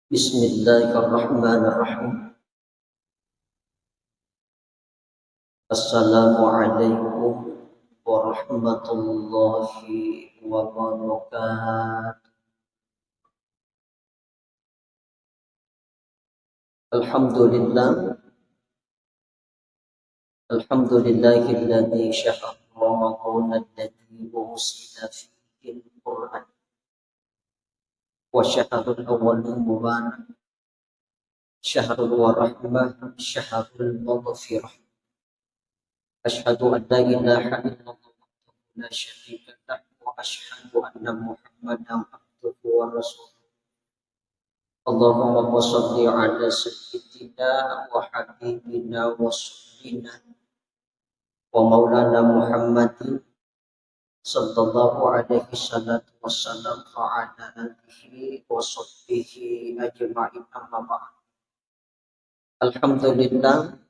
Bismillahirrahmanirrahim. Assalamualaikum warahmatullahi wabarakatuh. Alhamdulillah. Alhamdulillahilladzi syahara Ramadan alladzi unzila fihi al-Qur'an. Wa syahrul awwal mubarak. Syahrul warahmah, syahrul maghfirah. Asyhadu an la ilaha illallah la syarika lah wa asyhadu anna Muhammadan abduhu wa rasuluh. Allahumma shalli ala sayyidina wa habibina wa sunnina wa maulana Muhammadin sallallahu alaihi salatu wassalam wa ala alihi wa sahbihi ajma'in amma ba'd. Alhamdulillah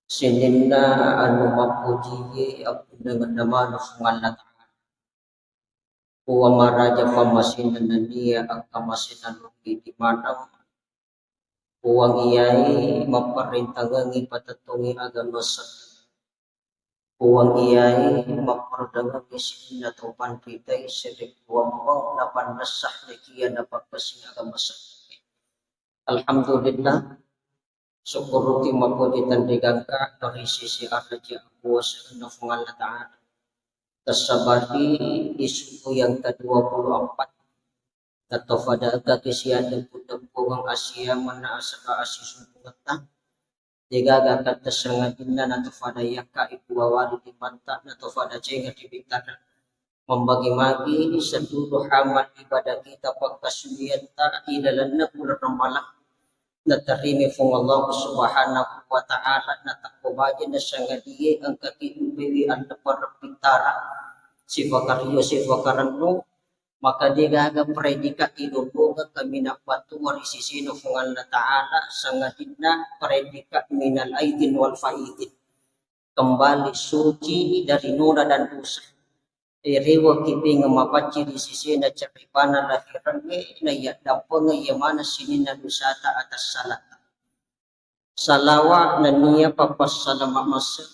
sininna anu mapuji aku dengan nama Allah wa maraja famasinan dia akamasin luki di mana uang iyai memperintahkan patatungi agama sah uang iyai memperdagang isinya topan kita sedek uang napan nasah lekian dapat pesing agama sah. Alhamdulillah syukur ruki mapuji tandegangka dari sisi arja kuasa Allah Ta'ala tersabahi di suku yang ke-24 atau pada kekesian dan pulang Asia mana asal Asia suku ketang jika agak tersengajinan atau pada yaka ibu wawari di pantat atau pada cengar dibitakan membagi-bagi seluruh amal ibadah kita pakasulian tak ilalanna bulan Ramadan natarimi fung Allah subhanahu wa ta'ala natakubaja na sangadiye ang kakinubiwi ang naparapitara sifakaran no maka digaga predika ilubuga kami napatu warisisino fung Allah ta'ala sangadina predika minal aidin wal faidin kembali suci dari nura dan dosa rewa kiping mapaci di sisi na caripana lahirannya na ya dampang ya mana sini na dusata atas salat salawa na niya papas salama masa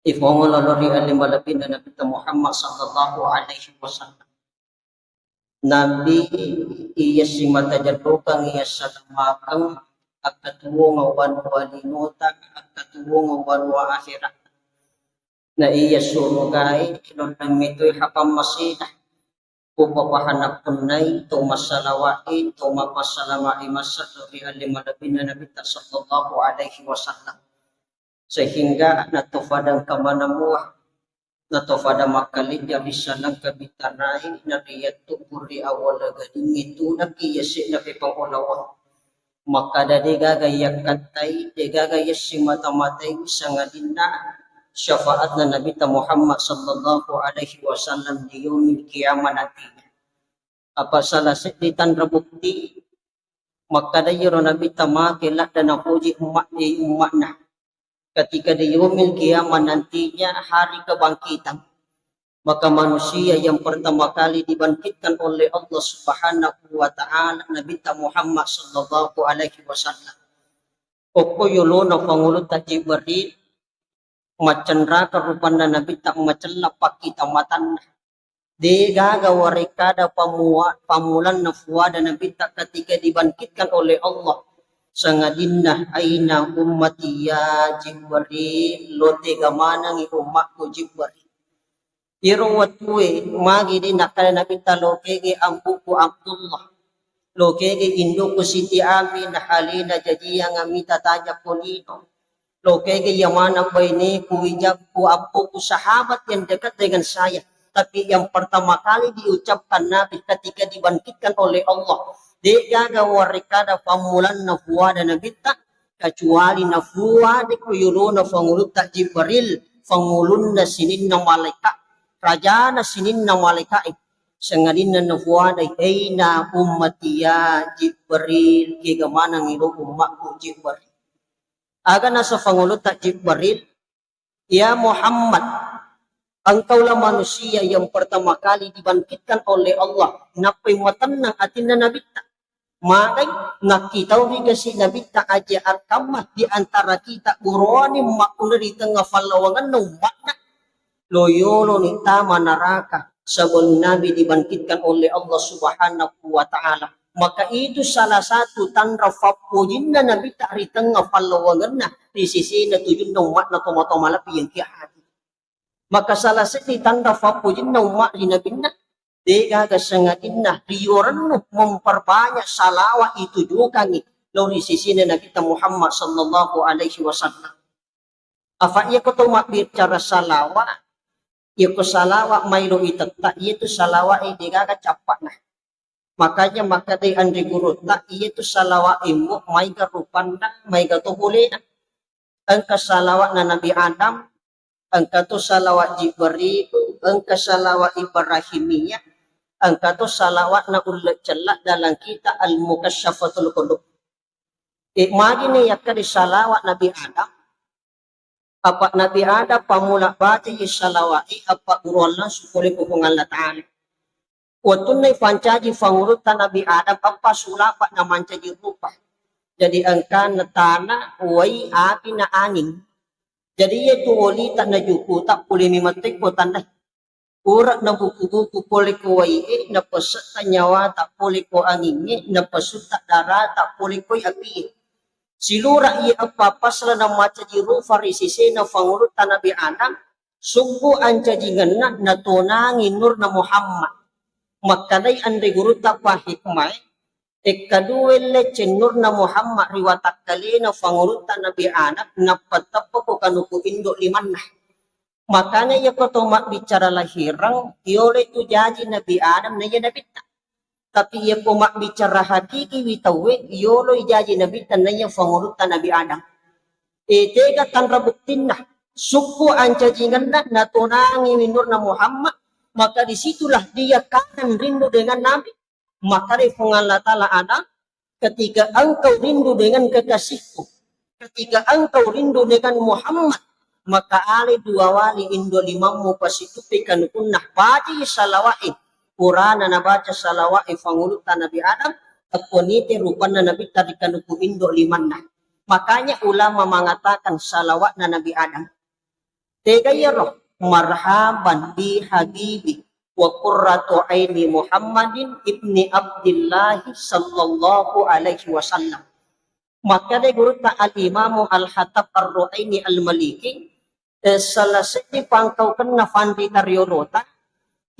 ifong lalori alim balapin na Nabi Muhammad sallallahu alaihi wasallam Nabi iya si mata jadukang iya salamakang akatuwo ngawan walinota akatuwo ngawan wa akhirat na iya surugay kilon mito'y hapam masida pupapahanap punay tumasalawai tumapasalamai masaluri alimalabin na Nabi sallallahu alaihi wasallam sehingga natufadang kamanamuah natufada makalit ya bisalang kabitarahin na riyat tupuri awala gading itu nakiyasi na pipangulawa maka dadigagayak katay digagayas si matamatay sangadin na syafaat na Nabi Muhammad sallallahu alaihi wasallam di yaumil qiyamah nantinya. Apa salah seditan rebukti maka dayo Nabi tamakila dan napuji umatnya ketika di yaumil qiyamah nantinya hari kebangkitan maka manusia yang pertama kali dibangkitkan oleh Allah Subhanahu wa taala Nabi Muhammad sallallahu alaihi wasallam. Okoyolo na pangulo ta Jibril macandra karupan na Nabi tak macalla pakita matan de gagawari kada pamulan na fuada Nabi tak ketika dibangkitkan oleh Allah sangadinna aina ummati ya Jibril lote gamana ngi umatku Jibril iro watue magi di nakala Nabi taloke ge ampuku Abdullah loke ge induku Siti Amin halina jadiya ngamita tajak polino Lokege yamana baini kuwijak ku apu ku sahabat yang dekat dengan saya. Tapi yang pertama kali diucapkan Nabi ketika dibangkitkan oleh Allah. Dia gawarikada pamulan nafwa dan Nabi tak kecuali nafwa di kuyuluna fangulun tak Jibril. Fangulun na sinin na malaikat. Raja na sinin na malaikat. Sengadin na nafwa da aina ummatiya Jibril. Kigamana ngiro umatku Jibril. Aga nasa pangulo tak Jibril, ya Muhammad, engkaulah manusia yang pertama kali dibangkitkan oleh Allah. Napay matan ng atin na nabita. Makay nakitaw rin kasi Nabi ta ajar kamah di antara kita uroni makuna di tengah falawangan no makna loyolo ni tama naraka sabon Nabi dibangkitkan oleh Allah Subhanahu wa taala. Maka itu salah satu tanda fapujin na Nabi ta di tengah falawangan na di sisi na tujuan no makna tomato malapi yang kiahati. Maka salah satu tanda fapujin na umat di Nabi na Dega kasangatin na rioran no memperbanyak salawat itu juga ni dari sisi Nabi kita Muhammad sallallahu alaihi wasallam. Apa ia kau mak bicara salawat? Ia ko salawat mailo itatta itu salawat dega ka capat nah. Makanya maka day andri guru tak itu salawat imu mai ka rupanda mai ka to boleh na. Angka salawat na Nabi Adam, angka to salawat Jibril, angka salawat Ibrahimiyah. Angka to salawat na ulat celak dalam kita al-mukasyafatul qulub. Magi ni yakka di salawat Nabi Adam. Apa Nabi Adam pamula baca yi salawat apa urulan supole ko Allah Ta'ala. Watun na fancaji fangurutan Nabi Adam apa sulapat na mancaji rupa. Jadi angka na tanah uway api na angin. Jadi itu wali tak na juku tak puli mimatik po tanah. Urak na buku-buku poli ko wai na pasat nyawa tak poli ko angin na pasut tak darah tak poli ko api. Silura iya apa pasal na maca jiru farisise na fangurut Nabi Adam sungguh anca jingan na tonangin nur na Muhammad. Makanay ande guru tak hikmah ekaduwele cenur na Muhammad riwatak kali na fangurut Nabi Adam na patapa ko kanuku indo liman na. Makanya ya kau tomak bicara lahirang, iole tu jaji Nabi Adam na ya Nabi ta. Tapi ya pomak bicara hakiki witawe, iolo jaji Nabi ta na ya fangurutan Nabi Adam. Tega tanra buktin na, suku anca jingan na tunangi minur na Muhammad, maka disitulah dia kangen rindu dengan Nabi. Maka dari Allah Ta'ala ada, ketika engkau rindu dengan kekasihku, ketika engkau rindu dengan Muhammad, maka ali dua wali indo limamu pasitupi kanukunah baca salawai Qur'an na baca salawai fangulutan Nabi Adam aponite rupan na Nabi tadi kanuku indo limanna. Makanya ulama mengatakan salawat na Nabi Adam tega roh marhaban bi habibi wa qurratu aini Muhammadin ibni Abdillah sallallahu alaihi wasallam. Maka de guru ta al-imamu al-hatab ar-ru'aini al-maliki salah satu pangkau kena fandi tariorota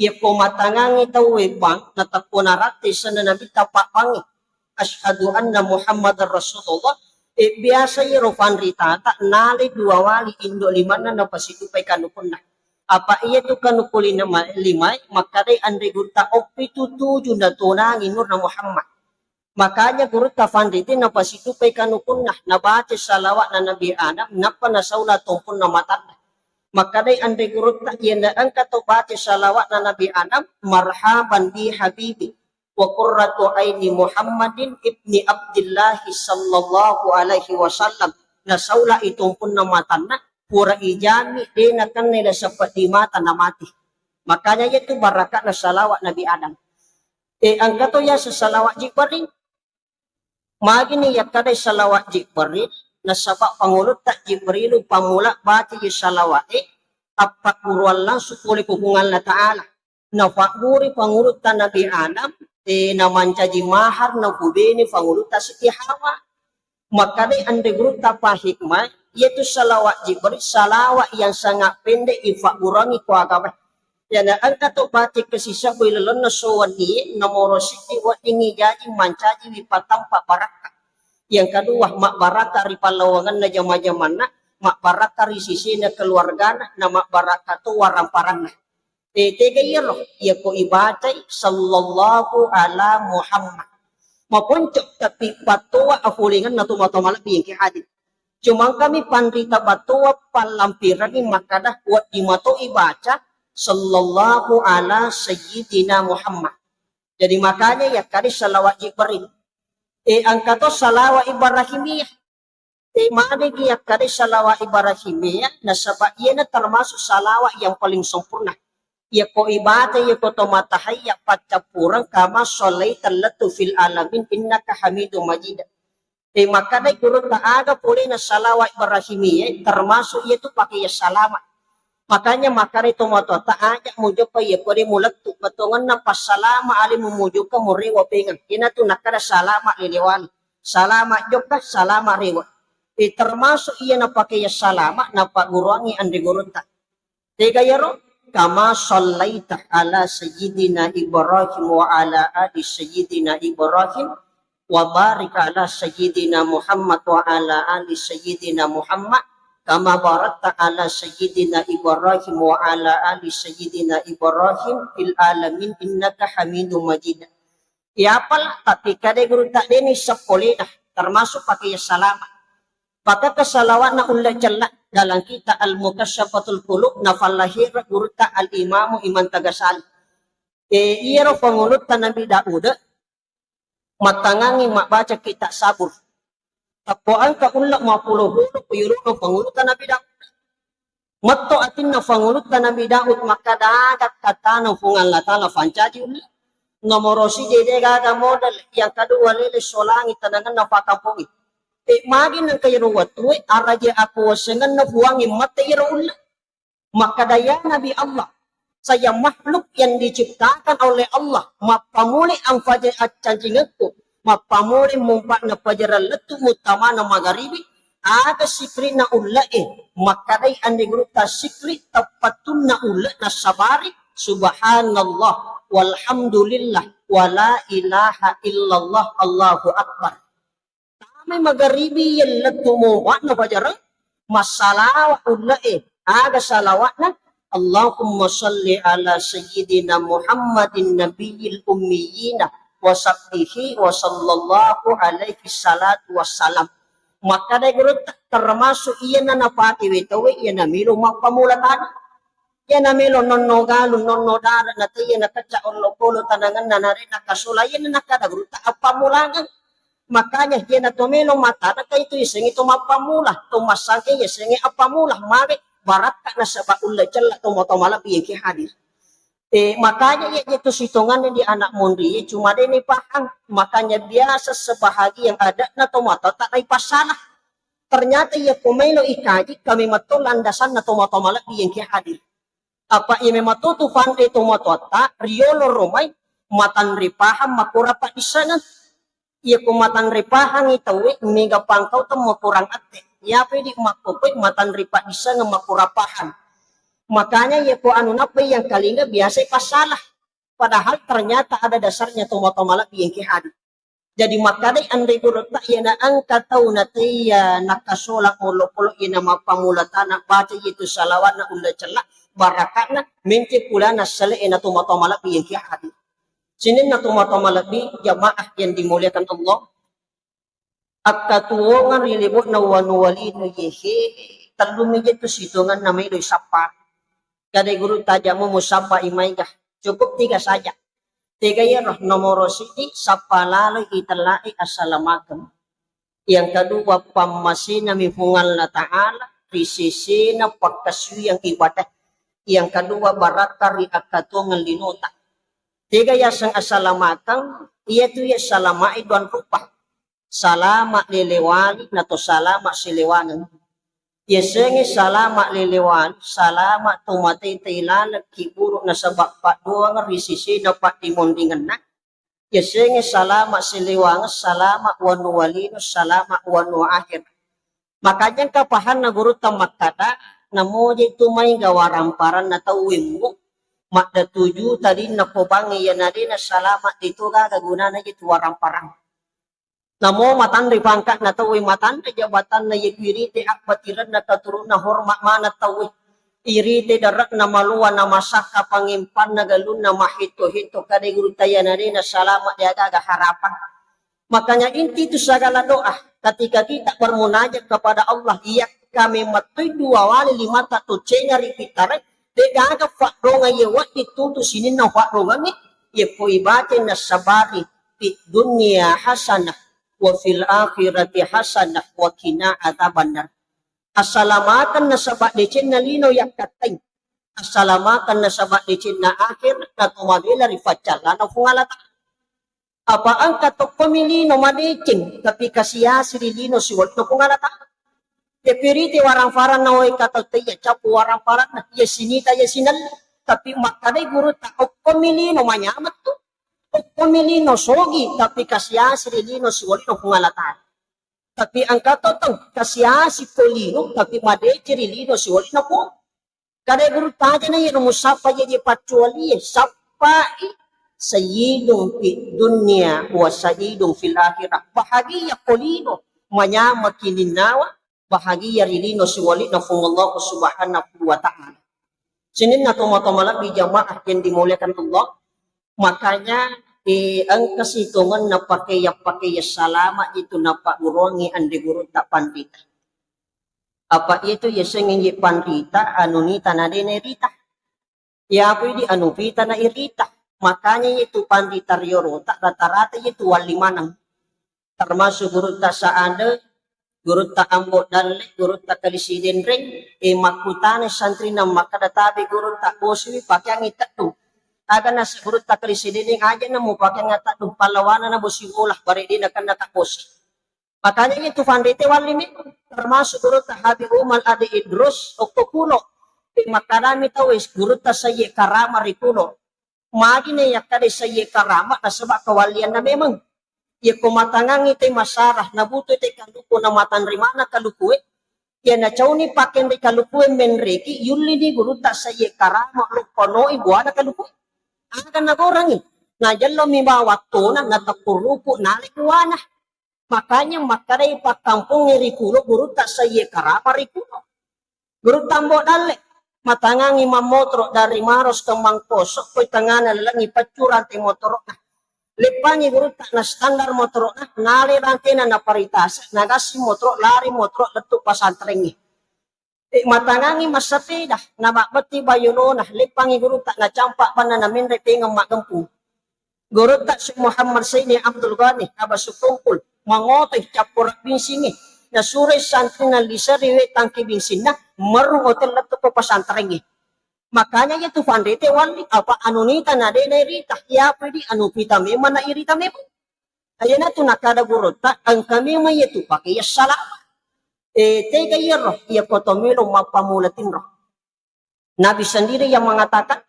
ia pomatangangi tawe bang natapunarati sana Nabi tapak pangi asyhadu anna Muhammadar Rasulullah biasa iro fandi tata nali dua wali indo limana na pasitupai kanukunna apa iya tu kanukuli na limay makaday andri gurta opi tutuju na tunangi nur na Muhammad. Makanya guru tafanditi na pasitupai kanukunna nabaca salawat na Nabi Adam napa na saula tumpun na mata. Maka day andai guru tak yanda angka to baca salawat na Nabi Adam marhaban bi habibi wa qurratu aini Muhammadin ibni Abdillah sallallahu alaihi wasallam na saula itumpun na mata na pura ijami dina kan nila sapat di mata na mati. Makanya itu barakat na salawat Nabi Adam. Angka to ya sa salawat Jibril magi ni yakadai salawat Jibril na sabak pangulut tak Jibril pamula baca yung salawat apa kuruan lang supuli kukungan na ta'ala na fakuri pangulut ta Nabi Adam na mancaji mahar na kubini pangulut ta si Hawa makadai ande guru pa hikmah yaitu salawat Jibril salawat yang sangat pendek ifakurangi kuagawai yana angka to batik kesisa boilalon na sowan ni nomoro siti wa ingi jaji mancaji wipatang pak baraka. Yang kedua mak baraka ri palawangan na jama-jaman na mak baraka ri sisi na keluarga na mak baraka to waramparan na. Tega yelo ya ko ibaday sallallahu ala Muhammad. Mapuncok tapi patua afulingan na tumatumala biyang kihadit. Cuma kami pandita batua palampiran ni makadah wat dimato ibaca sallallahu ala sayyidina Muhammad. Jadi makanya ya kali salawat Jibril. Angka to salawat Ibrahimiyah. Mana ya kali salawat Ibrahimiyah na sabab ia na termasuk salawat yang paling sempurna. Ya ko ibada ya ko tomatahayya pacapurang kama sholaita latu fil alamin innaka Hamidum Majid. Maka day guru taaga puli na salawa Ibrahimiyya termasuk itu pakai ya salama. Makanya makar itu moto taaga mujo pa ya puri mulat tu patungan na pasalama ali mumujo ka muri wapingan. Ina tu nakara salama liliwali. Salama joka salama riwa. Termasuk iya na pakai ya salama na pagurangi andi guru ta. Tiga yaro kama shallaita ala sayyidina Ibrahim wa ala ali sayyidina Ibrahim wa barik ala sayyidina Muhammad wa ala ali sayyidina Muhammad kama barakta ala sayyidina Ibrahim wa ala ali sayyidina Ibrahim fil alamin innaka Hamidum Majid. Ya apalah tapi kadang guru tak deni sepolina termasuk pakai salama. Maka kesalawat na ulah jelak dalam kita al-mukasyafatul qulub nafal lahir guru ta al-imamu iman tagasal. Iya ro pangulut ta Nabi Daud matangangi mak baca kita sabur. Tapuan ka ulah 50 puyulo no pangulut ta Nabi Daud. Matto atin na pangulut ta Nabi Daud maka dagat kata no fungan la tala fancaji ulah. Nomorosi dede gaga modal yang kedua lele solangi tanangan na fakampungi. Magi ng kairuwat tuwi araja ako sengan na buwangi matayirul maka daya Nabi Allah saya makhluk yang diciptakan oleh Allah mapamuli ang fajar at canjingatku mapamuli mumpa na pajaran letu mutama na magharibi aga sikri na ula maka day andi gruta sikri tapatun na ula na sabari subhanallah walhamdulillah wala ilaha illallah Allahu Akbar. May magharibi yan lagtumuwa na pajarang masalawa ulla aga salawat na Allahumma salli ala sayyidina Muhammadin nabiyil ummiyina wa sahbihi wa sallallahu alaihi salatu wassalam. Maka na guru termasuk iyan na napati witawe iyan na milo magpamulatan iyan na milo nonnogalo nonnodara na tayo nakatsaon lopolo tanangan na narin nakasula iyan na nakadaguru apamulangan. Makanya dia na tumilong mata na kayo ito isang ito mapamula tumasang iya isang apamula mari barat ka na sa baulay chala tumotomala piye ki hadir makanya ya itu situngan di anak mundi cuma din ipahang makanya biasa sebahagi yang ada na tumoto tak na ipasalah ternyata ya pumelo ikaji kami mato landasan na tumotomala piye ki hadir apa iya matutufan ito motota riolo romay matan ripaham makura pa isana ia kumatan ripahang itawi mega pangkau temu kurang ate ya pedi makopet matan ripa bisa ngemakurapahan makanya ia po anu napa yang kalinga biasa pasalah padahal ternyata ada dasarnya tomatomala yang kihadi jadi makadai andai gurut tak ia na angka tau na tiya nakasolak molo-polo ina mapamulatana baca itu salawat na ula celak barakatna minti pula na sale ina tomatomala yang kihadi. Sinin na tumatamalabi jamaah yang dimuliakan Allah. At katuwongan rilibot na wanuwali no yehe. Talumidya to situngan na may sapa. Kada guru taja mo musapa imay ka. Cukup 3 saja. 3 yan nomoro siti sapa lalo italai asalamakan. Yang kedua pamasin na mifungal na ta'ala. Risisi na pagkasuyang ibadah. Yang kedua barakari akatungan linuta. 3 yasang asalamatang iya tu ya salama idwan rupa salama lilewali na to salama siliwanan yasengi salama lilewali salama tumatay taylan kiburo na sabak pa doang risisi na patimundingan na yasengi salama siliwangan salama wanu walino salama wanu akhir makanya kapahan na guru tamakata na mo tumay gawaramparan na tawimmo makda 7 tadi na pobangi yan na din na salamat dito gagaguna na ito warang parang. Namo matan ripangka na tawi matan na jabatan na yikirite akbatiran na taturun na hormat mana tawi. Irite darat na maluwa na masaka pangimpan na galun na mahito-hito kadiguru tayo na din na salamat ya gagaharapan. Makanya inti itu segala doa ketika kita bermunajat kepada Allah iyak kami matoy 2 wali 5 tatucenya ripitaran Degaga fakronga ye wat itu sinin na fakronga ni ye po ibate na sabari fi dunya hasanah wa fil akhirati hasanah wa qina adzabannar. Asalamatan na sabak de chen na lino yak katay. Asalamakan na sabat di na akhir na tumabila rifachala na fungalata. Apa ang katok pamilino madicing tapi kasiya sirilino siwat na fungalata. Depiriti warang faran na way kataltay ya chapu warang faran na ya sinita ya sinal. Tapi makaday guru ta o pamilino manyamat to. O pamilino sogi tapi kasiya sirilino siwat na fungalata. Tapi ang katotong kasiya si polino tapi madeci rilino siwat na po. Kada guru taja na yun musapa jadi pacuali sapai sayyidung fi dunya wa sayyidung fil akhirah bahagia polino manya makilinawa bahagia rilino siwali na Allah subhanahu wa ta'ala. Sinin na tumatamalang di jamaah yang dimuliakan Allah. Makanya ang kasitungan na pakai salama itu na paurongi andi guru tak pandita. Apa itu ya sengin pandita anunita na dinerita. Ya apa di anupita na irita. Makanya itu pandita riorota rata-rata itu walimanang. Termasuk guru ta saada, guru ta ambot dalle, guru ta kalisiden ring, makutane santri na makadatabi guru ta poswi pakai ang itatu. Aga na sa guru ta kalisiden aja na mo pakai ang itatu palawana na bosiulah bari di na kan nakapos. Makanya itu pandita walimi termasuk guru ta Habib Umar Adi Idrus oktokulo. Makarami tawis guru ta saye karama rikulo. Magi na yakade saye karama na sabak kawalian na memang. Ya kumatangang iti masarah nabuto iti kaluko na matanrimana kalukuwe. Ya na chawni paken di kalukuwe menreki yuli di guru ta saye karama lukono ibuana kalukuwe. Aga nagorangi. Najalo mibawa tona natapurupo nalikuwana. Makanya makaray pakampung ni rikulo guru tak saye karapa rikulo. Guru tambo dale. Matangang imamotro dari maros ke mangkosok. Ko'y tangana lang ipacuran ti motoro na. Lipangi guru tak na standar motoro na. Nalirante na naparitasa. Nagasi motoro, lari motoro, letu pasantrengi. Matangang imasapida. Nabakbati bayuno na. Lipangi guru tak na campak pa na namin retingang magampung. Guru tak si Muhammad Sayyidi Abdul Ghani. Abasutungkul. Mangotoy capurak binsingi na suray santri na lisa riwe tangki binsin na marung hotel na to papasantrengi. Makanya itu pandete wali apa anunita na de irita ya pwede anupita memang na irita memang. Ayan na to nakada gurota ang kami may ito pakai salama. Tega yero iya kotomelo mapamulatin ro. Nabi sendiri yang mengatakan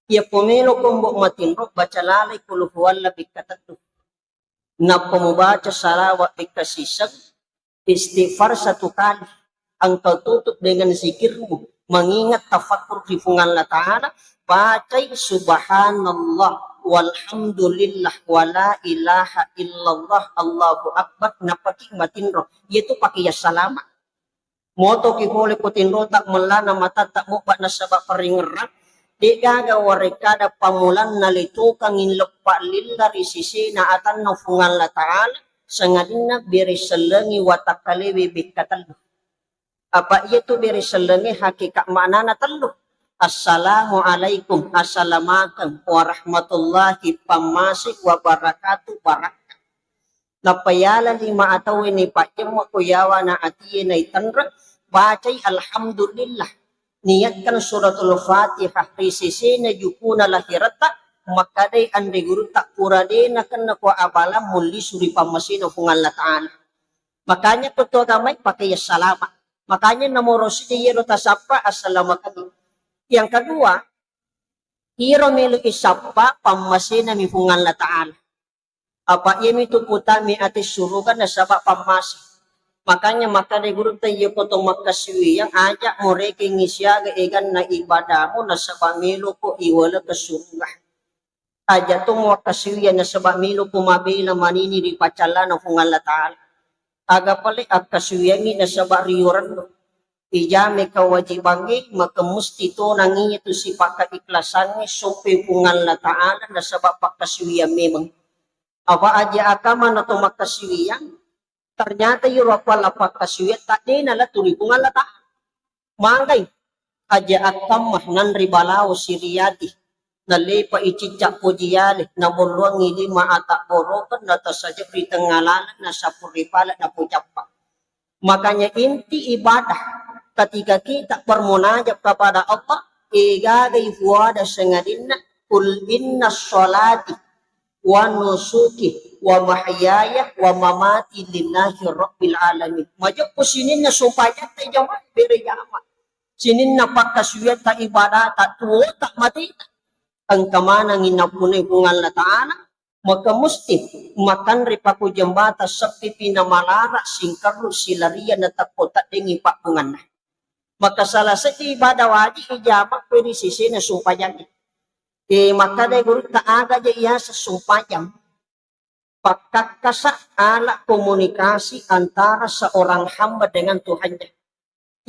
ia pomelo kumbok matinro baca lalai kuluhuan labik katatu. Na pumubaca salawat ikasisag, istighfar satu kali, ang tertutup dengan zikirmu, mengingat tafakur di fungan ta'ala, bacai subhanallah, walhamdulillah, wala ilaha illallah, Allahu akbar, napakikmatin roh, yaitu pakai ya salama. Moto kipole kutin roh, tak melana mata, tak mukba na sabak peringerak, di gagawa rekada pamulan nalito kang inlokpa lilla risisi na atan na fungan la ta'ala sangadin na birisalangi watakaliwi bikatallo. Apa itu birisalangi hakika makna na tallo. Assalamualaikum assalamakum warahmatullahi pamasik wabarakatuh barakat. Napayala lima ataw ini pakyung makuyawa na atiye na itanra bacay alhamdulillah. Niatkan suratul Fatihah risisi na yukuna lahirata makaday andi guru tak kurade na kan na kwa abala muli suri pamasino fungan la ta'ala. Makanya totoo gamay pakai salama. Makanya namorosi di yero tasapa assalamualaikum. Yang kedua, hiro melo isapa pamasina mi fungan la ta'ala. Apa iya mi tuputan mi atis surukan na sabak pamasi. Makanya maka de guru tayo potong makaswi yang ajak mereka ngisyaga egan na ibadamu na sa pamilo ko iwala kasurga. Aja to makaswi na sa pamilo ko mabila manini di pacala na fungal la ta'ala. Aga pali at kaswiyangi na sa bariyuran do. Ijame kawajibangi makamusti to nangi ito si pakaiklasan ni sumpi fungal la ta'ala na sa pakaswiyan memang. Apa aja akama na to makaswiyan. Ternyata yuropal apa kasuyat tak dinala turi kungalata mangay aja akamah nan ribalao siriyati nalepa icicak pujiyali na buluang ili maata borokan na tasaja pritengalalan na sapuripala na pujapa. Makanya inti ibadah ketika kita bermunajat kepada Allah igagay fuada sengadinna kul inna sholati wa nusuki wa mahyaya wa mamati lillahi rabbil alamin. Majak po sinin na sumpayat tayo jamaah berjamaah. Sinin na pagkasuyat ta ibadah ta tuwo ta mati. Ang kamanang inapunay kungal na taana, maka musti makan ripaku jembata sepi pinamalara singkaru silaria na takot tak dengi pak pungan na. Maka salah satu ibadah wajib ijabak pwede sisi na sumpayan. Maka day guru taaga ja iya sa sumpayang pagkakasa ala komunikasi antara seorang hamba dengan Tuhannya.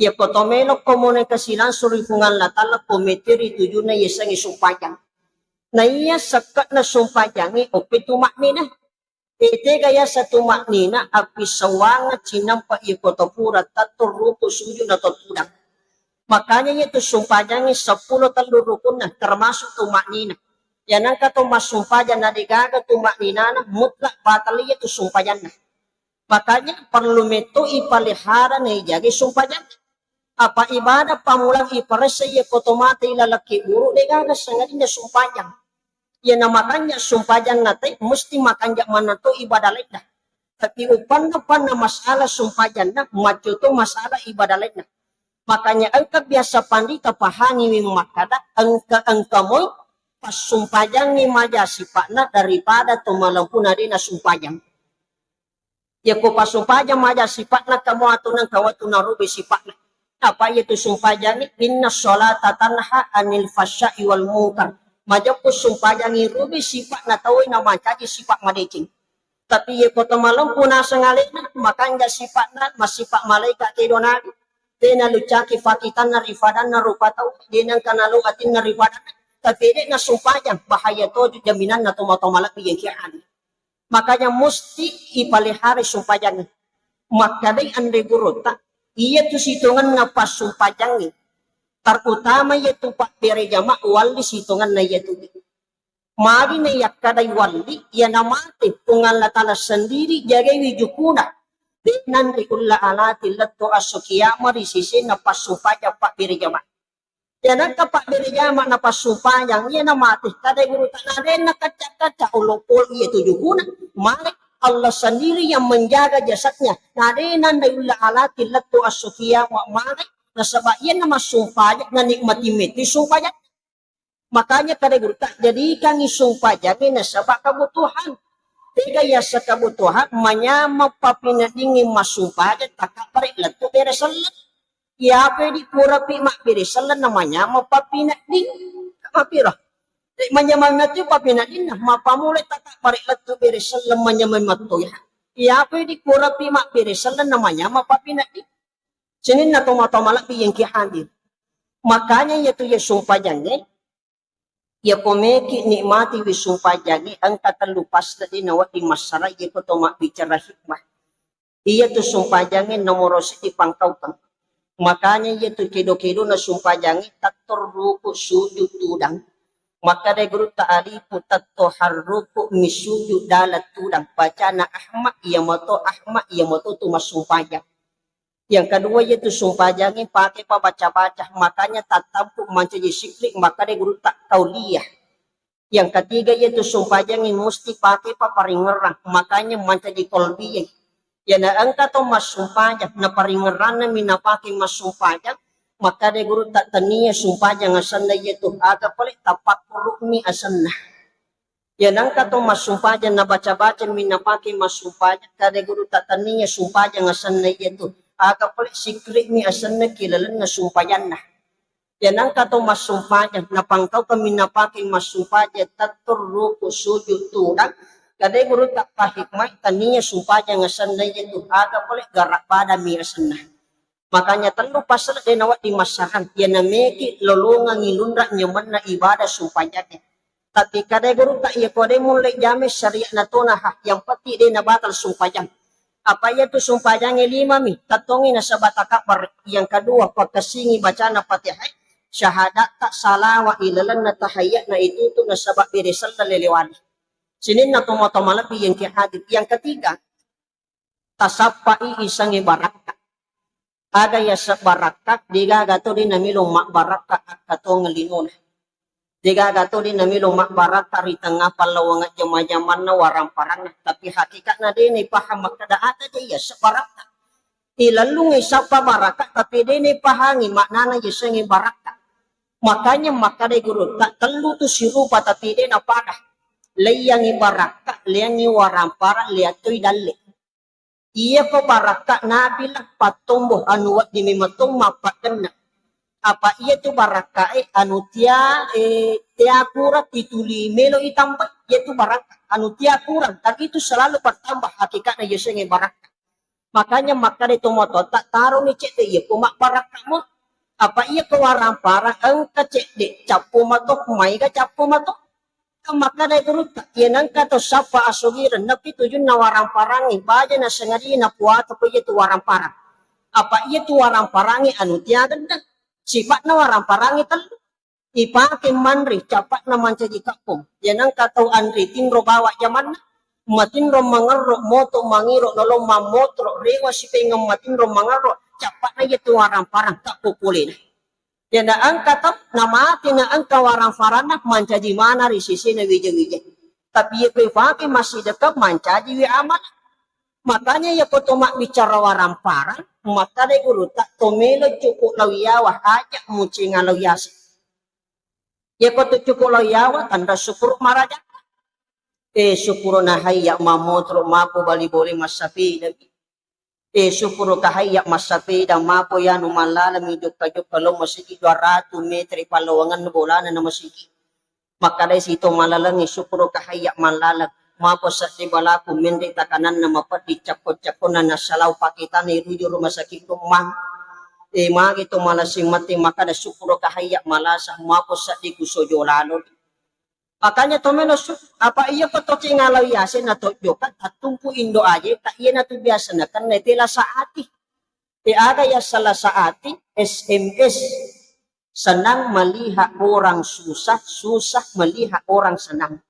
Ya kotomelo komunikasi langsung rifungan latala komitiri tujuan yesang sumpayang. Na iya sakat na sumpayangi o pitumak nina. Ite gaya sa tumak nina api sawangat sinampa ikotopura taturuko suyo na tutudang. Makanya itu sumpayangi 10 talurukun na termasuk tumak nina. Yan ang katumas sumpayan na digaga tumak nina na mutlak batali itu sumpayan na. Makanya perlu meto ipalihara na ijagi sumpayan. Apa ibadah pamulang iparasa ikotomata ilalaki uru digaga sangadin na sumpayan. Ya na makanya sumpayan natin mesti makanya mana to ibadah lain dah. Tapi upan na masalah sumpayan na macu to masalah ibadah lain dah. Makanya engkau biasa pandita pahani makada engkau mo pas sumpayan ni maja sipatna daripada to malampuna dina sumpayan. Ya ko pas sumpayan maja sipatna kamu atunan kawatuna rubi sipatna. Apa itu sumpayan ni inna sholata tanha anil fasya'i wal munkar. Majak po sumpayan ni rubi sifat na tawin na mancaji sifat madecing. Tapi ye kota malam puna sangalena makanya sifat na masifat malaikat tidonari. Dena lucaki fakitan na rifadan na rupataw. Dena kanalo atin na rifadan. Tapi na sumpayan bahaya to jaminan na tumatomalak yang kiaan. Makanya mesti ipalihari sumpayan. Makaday andre gurota. Iya tu situngan nga pas sumpayan ni. Terutama yaitu pak pere jama wali situngan na yaitu mari na yakadai wali ya namate tungal latala sendiri jagai wijukuna dinan rikulla alati latto asukiya mari sisi na pasupaya pak pere jama ya naka pak pere jama na pasupaya ya namate kadai guru tanade na kaca-kaca ulopol yaitu jukuna mari Allah sendiri yang menjaga jasadnya nadenan rikulla alati latto asukiya mari nasabak yan na masumpaya na nikmati-miti sumpaya. Makanya kada guru tak jadikan isumpaya ni nasabak kebutuhan. Tiga ya sa kebutuhan manyama papinadingi masumpaya takak parik letu beresalat. Ya pedi pura pi mak beresalat namanya mapapinading kapira. Manyama natu papinading na mapamulay takak parik letu beresalat manyama matuya. Ya pedi pura pi mak beresalat namanya mapapinading. Sinin na tumamalak yang kihadir. Makanya yaitu ya sumpayannya, ya pomeki nikmati wi sumpayannya, ang katalupas tadi nawat di masyarakat yaitu tomak bicara hikmah. Iya tu sumpayannya nomor di pangkautan. Makanya yaitu kido-kido na sumpayannya tator ruku sujud tudang. Maka dari guru ta'ali putato haruku misujud dalat tudang. Baca na ahmak, iya moto tu masumpayang. Yang kedua yaitu sumpayangin pakai baca-baca. Makanya tak tampu mencaji siklik. Maka dia guru tak tauliyah. Yang ketiga yaitu sumpayangin mesti pakai paringerang. Makanya mencaji kolbiyah. Ya na angka to mas sumpayang. Na paringerang na minapake mas sumpayang. Maka dia guru tak taniya sumpayang asan na yaitu aga palit tapak rukmi asan na. Ya nangka to mas sumpayang na baca-baca minapake mas sumpayang. Kada guru tak taniya sumpayang asan na yaitu. Aga palit sikrik ni asan na kilalan na sumpayan na. Yan ang kato masumpayan na pangkaw kami napaking masumpayan tatur ruko sujud turang. Kaday guru tak pahikmay taniya sumpayan asan na yito. Aga palit garak pada mi asan na. Makanya talo pasal din nawat di masahan. Yan na meki lolongang ilundra nyaman na ibadah sumpayan. Tapi kaday guru tak iya kode mulai jame syariat na to na ha. Yang pati din na batal sumpayan. Apa itu sumpahnya 5 mi tatongin na sa bata kabar. Yang kedua pagkasingi baca na Fatihah syahadat tak salah wa ilalan na tahayat na itu na sabak birisal na liliwali. Sinin na tumotomalapi yang kihadid. Yang ketiga tasapai isang ibaraka. Aga ya sa barakak, diga gato din namilong makbarakak at katong linon. Diga gato din namilong makbarakak ritang nga palawang at jamajaman na warang parang. Tapi hakikat na din ipahamak na daata diya sa barakak. Ilalung isa pa barakak, tapi din ipahangi maknana yasa ng barakak. Makanya makade guru tak telu tu sirupa tapi din apada. Layang ibarakak, layang warang parang, liatoy dali. Iya ko baraka nabilah patumbuh anu wat di mimatong mapakan na. Apa iya tu baraka anu tia kurang ituli melo itambah iya tu baraka anu tia kurang tapi itu selalu bertambah hakikatnya yesenge baraka. Makanya maka itu moto tak taruh ni cek iya ko mak baraka mo. Apa iya ko warang parang engka cek de capu matok mai ka capu matok. Maka na guru yan kato sapa asugiran na pitujun na warang parangi baja na sengadi na puato pa iya tu warang parang. Apa iya tu warang parangi anu tiagan na sifat na warang parangi telu ipake manri capat na mancaji kapong yan kato anri tinro bawa zaman na matinro mangarro moto mangiro nolong mamotro rewa si pengam matinro mangarro capat na iya tu warang parang tak pupuli na. Yan na ang katap na mati na ang kawarang farana mancaji mana risisi na wija-wija. Tapi ya pefake masih dekat mancaji wi aman. Makanya ya kotomak bicara warang parang maka de guru tak tomelo cukup lawiyawah aja mucinga lawiyasi. Ya koto cukup lawiyawah tanda syukur maraja. Syukur na hayya mamotro mapo bali boli masapi nabi. Syukur kahaya masapi dan mapo yan umalala midok kajuk kalau masigi 200 metri palawangan bola na masigi. Maka dari situ malalang syukur kahaya malalang mapo sa tibalaku mende takanan na mapat di cakot-cakot na nasalaw pakitan ni rujo rumah sakit kumang. Magi to malasing mati maka da syukur kahaya malasa mapo sa di kusojo lalo. Makanya tomenos apa iya patoki ngalaw yasin na tojokan at tumpu indo aja tak iya na to biasa na kan netila sa ati. Aga ya salah sa ati SMS senang melihat orang susah, susah melihat orang senang.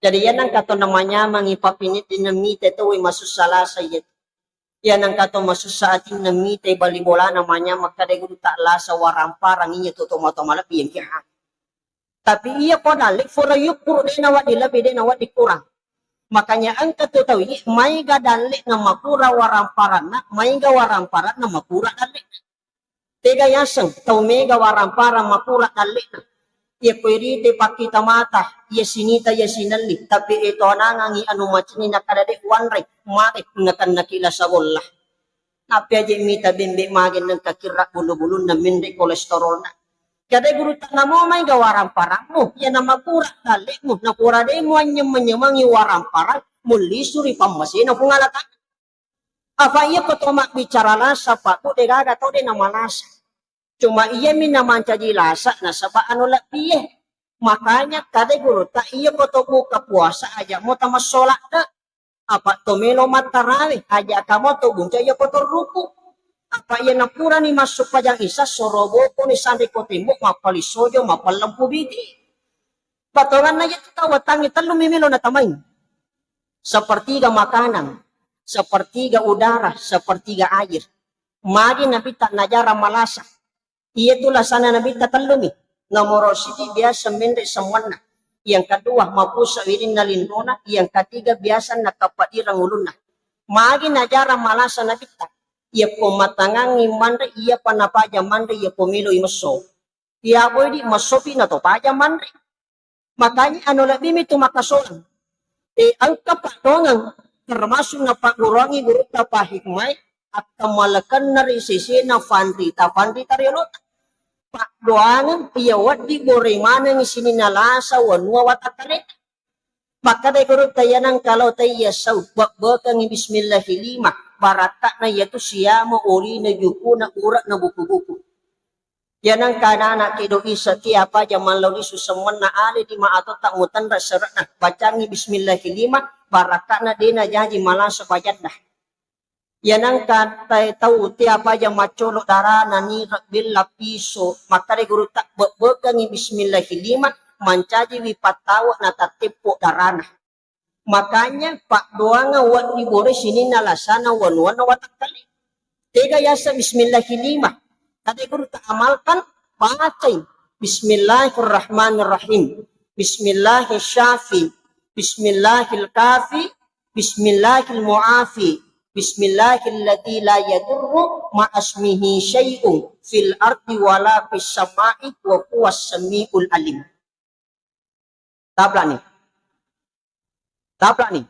Jadi yan ang kato namanya mangipapinit dinamite to masuk salah sayet. Yan ang kato masuk sa ating namite balibola namanya makadeguru tak lasa warang parang inyo to tomato-malap yung kiha. Tapi iya ko dalik for yuk puro din nawat dilabih din nawat dikurang. Makanya ang katutawi may ga dalik na makura warang paran na may ga warang paran na makura dalik. Tega yasang tau mega warang paran makura dalik na. Iya pwede pakita mata iya sinita iya sinali tapi ito nangangi anu macini nakadade wanre mati ngakan nakila sa bola. Napi aja mita bimbi magin ng kakira bulu-bulu na mindi kolesterol na. Kada guru tak namo may gawarang parang mo. Yan na makura dalik mo. Nakura de mo anyang manyamangi warang parang. Muli suri pamasin. Ang pungalatan. Apa iya ko tomak bicara lasa pa. Ko de gaga to de na malasa. Cuma iya min naman caji lasa. Nasa ba ano lapiye. Makanya kada guru tak iya ko to buka puasa aja. Mo tamas solak na. Apa to melo matarawi. Aja kamo to bunca iya ko to ruku. Apa yan na pura ni masuk pajang isa sorobo ko ni sandi ko timok mapalisojo mapalampu biti. Patongan na yan tawatangi lumimilo na tamay. Sepertiga makanan, sepertiga udara, sepertiga air. Magi nabita najara malasa. Iya itulah sana nabita talumi. Nomor siji biasa mende semwana. Yang kedua mapusa wirin na lindona. Yang ketiga biasa nakapadirang uluna. Magi najara malasa nabita. Ia pematangangi mandre ia panapaja mandre ia pemilu imaso. Ia boy di masopi na to paja mandre. Makanya ano labim itu makasoan. Ang kapatongan termasuk na pagurangi guru na pahikmay at kamalakan na risisi na fandrita riolot. Pakdoangan ia wat di goremanang sininalasa wanwa watakaret. Maka day guru tayanang kalau tayo sa bakang bismillahirrahmanirrahim. Barata na yato siya mo uli na yuko na urat na buku-buku. Yan ang kanana kido isa tiapa jaman lauli susaman na ali di maato tangutan na serat na bacangi bismillahirrahmanirrahim barata na din na jaji malang sa bayad na. Yan ang katay tau tiapa jaman macolo dara na ni bil lapiso makari guru tak bekangi bismillahirrahmanirrahim mancaji wipatawa na tatipo darana. Makanya pak doanga wat dibore sini nalasana wanwana watak kali. Tiga yasa bismillahirrahmanirrahim. Tadi guru tak amalkan bacain Bismillahirrahmanirrahim. Bismillahirrahmanirrahim. Bismillahirrahmanirrahim. Bismillahirrahmanirrahim. Bismillahilladzi la yadurru ma'asmihi syai'un fil ardi wala fis sama'i wa huwas samiul alim. Tapla nih. Tapla nih.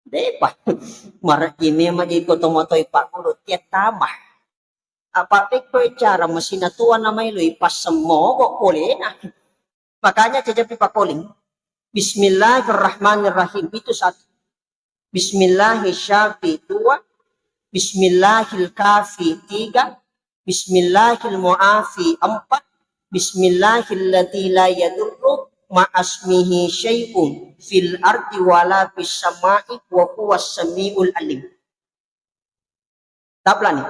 Depa. Mara ini magi ko tomotoy pa kulo tiat tamah. Apa ko cara masinatuan na may loy pasemo ko kolena. Makanya cejapi pakoling. Bismillahirrahmanirrahim itu satu. Bismillahirrahmanirrahim dua. Bismillahirrahmanirrahim tiga. Bismillahirrahmanirrahim empat. Bismillahilladzi la yadurru ma'asmihi syai'un fil ardi wala fis sama'i wa huwas samiul alim. Tapla nih.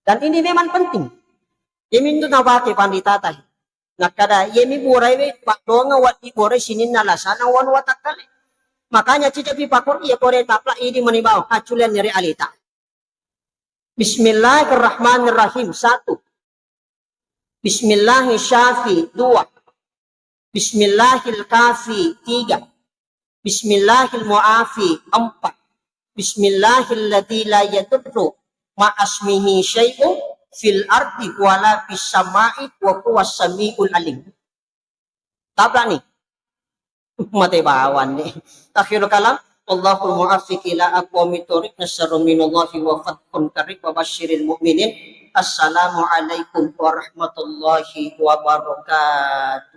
Dan ini memang penting. Yemin tu nabake pandita tahi. Nakada yemi burai we pak donga wat di burai sinin nalasana wan watakale. Makanya cicapi pakor iya kore tapla ini menibau haculan nyeri alita. Bismillahirrahmanirrahim satu. Bismillahirrahmanirrahim dua. Bismillahirrahmanirrahim tiga. Bismillahirrahmanirrahim empat. Bismillahilladzi la yadurru ma'asmihi syai'un fil ardi wala fis sama'i wa huwas samiul alim. Tapla nih. Mati bawan nih. Akhirul kalam. Allahul mu'affiq ila aqwamit thoriq nasrun minallahi wa fathun qarib wa basyiril mu'minin. Assalamualaikum warahmatullahi wabarakatuh.